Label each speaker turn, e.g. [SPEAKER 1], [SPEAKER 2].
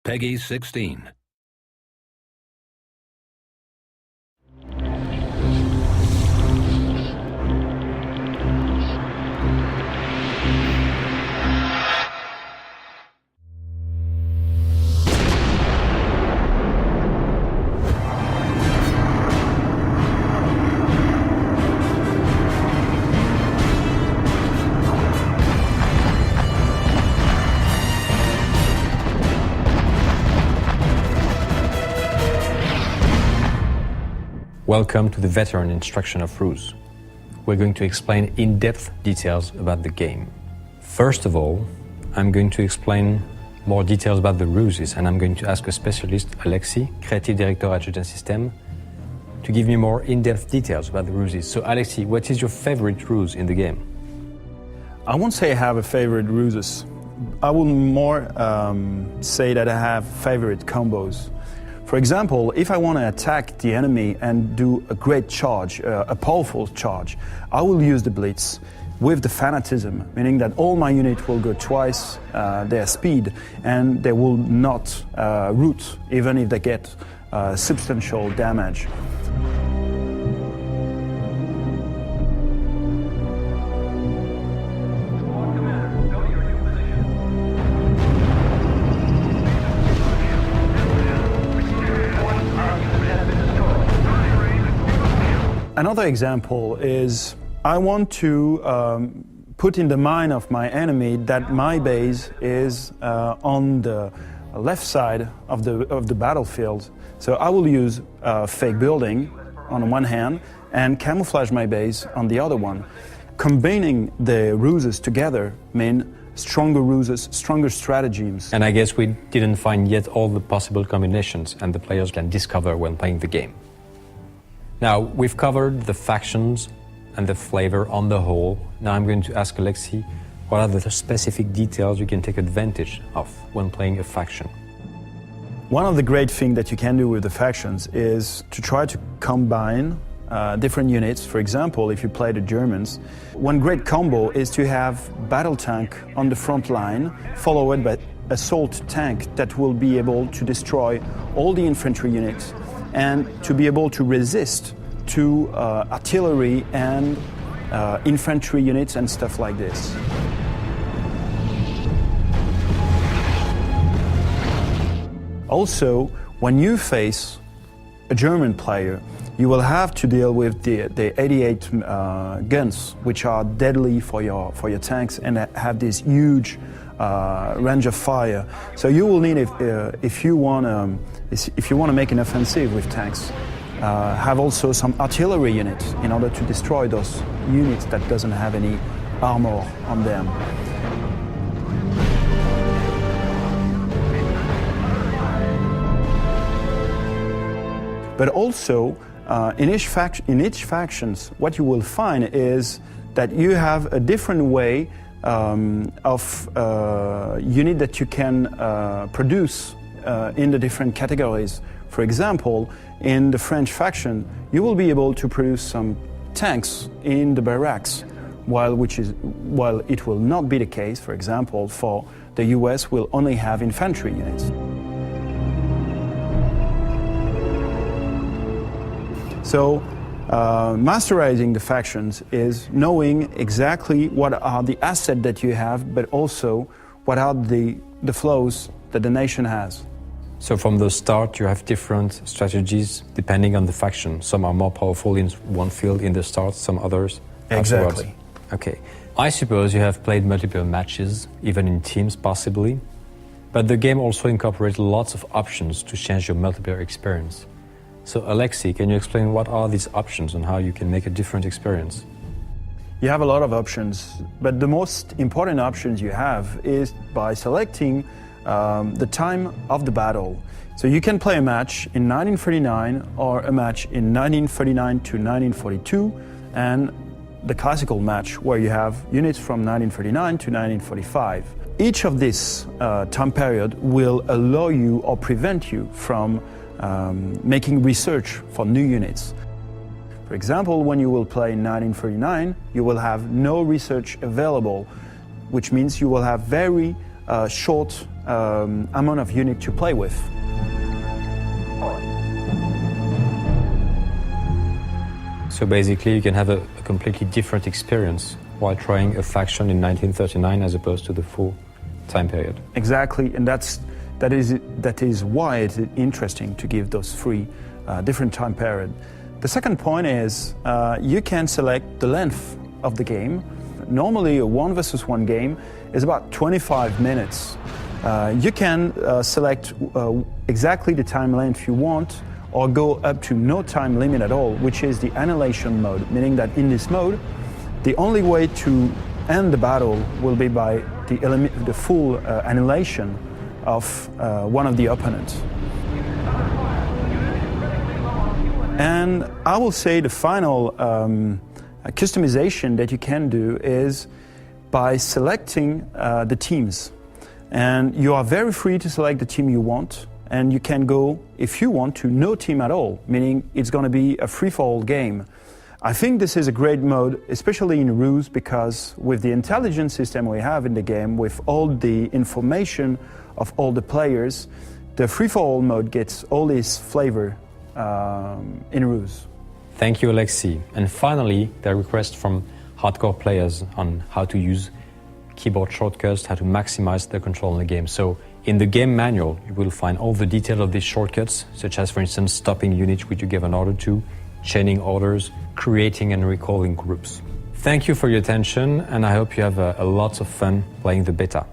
[SPEAKER 1] Peggy 16.
[SPEAKER 2] Welcome to the veteran instruction of RUSE. We're going to explain in-depth details about the game. First of all, I'm going to explain more details about the RUSEs, and I'm going to ask a specialist, Alexis, Creative Director at Jeun System, to give me more in-depth details about the RUSEs. So Alexis, what is your favorite RUSE in the game?
[SPEAKER 3] I won't say I have a favorite RUSEs. I will more say that I have favorite combos. For example, if I want to attack the enemy and do a great charge, a powerful charge, I will use the blitz with the fanatism, meaning that all my units will go twice their speed and they will not root, even if they get substantial damage. Another example is I want to put in the mind of my enemy that my base is on the left side of the battlefield. So I will use fake building on one hand and camouflage my base on the other one. Combining the ruses together mean stronger ruses, stronger stratagems.
[SPEAKER 2] And I guess we didn't find yet all the possible combinations and the players can discover when playing the game. Now, we've covered the factions and the flavor on the whole. Now I'm going to ask Alexis, what are the specific details you can take advantage of when playing a faction?
[SPEAKER 3] One of the great things that you can do with the factions is to try to combine different units. For example, if you play the Germans, one great combo is to have battle tank on the front line, followed by assault tank that will be able to destroy all the infantry units and to be able to resist to artillery and infantry units and stuff like this. Also, when you face a German player, you will have to deal with the 88 guns, which are deadly for your tanks and have this huge range of fire. So you will need, if you want to make an offensive with tanks, have also some artillery units in order to destroy those units that doesn't have any armor on them. But also, in each factions, what you will find is that you have a different way of unit that you can produce in the different categories. For example, in the French faction, you will be able to produce some tanks in the barracks, while it will not be the case, for example, for the US will only have infantry units. So, masterizing the factions is knowing exactly what are the assets that you have, but also what are the flows that the nation has.
[SPEAKER 2] So from the start, you have different strategies depending on the faction. Some are more powerful in one field in the start, some others afterwards.
[SPEAKER 3] Exactly.
[SPEAKER 2] Okay. I suppose you have played multiple matches, even in teams possibly, but the game also incorporates lots of options to change your multiplayer experience. So Alexis, can you explain what are these options and how you can make a different experience?
[SPEAKER 3] You have a lot of options, but the most important options you have is by selecting the time of the battle. So you can play a match in 1939 or a match in 1939 to 1942 and the classical match where you have units from 1939 to 1945. Each of this time period will allow you or prevent you from making research for new units. For example, when you will play in 1939, you will have no research available, which means you will have very short amount of unit to play with.
[SPEAKER 2] So basically, you can have a completely different experience while trying a faction in 1939 as opposed to the full time period.
[SPEAKER 3] Exactly, and that is why it's interesting to give those three different time periods. The second point is you can select the length of the game. Normally, a 1 versus 1 game is about 25 minutes. You can select exactly the time length you want, or go up to no time limit at all, which is the annihilation mode, meaning that in this mode, the only way to end the battle will be by the full annihilation of one of the opponents. And I will say the final customization that you can do is by selecting the teams. And you are very free to select the team you want, and you can go, if you want, to no team at all, meaning it's going to be a free-for-all game. I think this is a great mode, especially in RUSE, because with the intelligence system we have in the game, with all the information of all the players, the free-for-all mode gets all this flavor in RUSE.
[SPEAKER 2] Thank you, Alexi. And finally, the request from hardcore players on how to use keyboard shortcuts, how to maximize the control in the game. So in the game manual, you will find all the details of these shortcuts, such as, for instance, stopping units which you give an order to, chaining orders, creating and recalling groups. Thank you for your attention, and I hope you have a lot of fun playing the beta.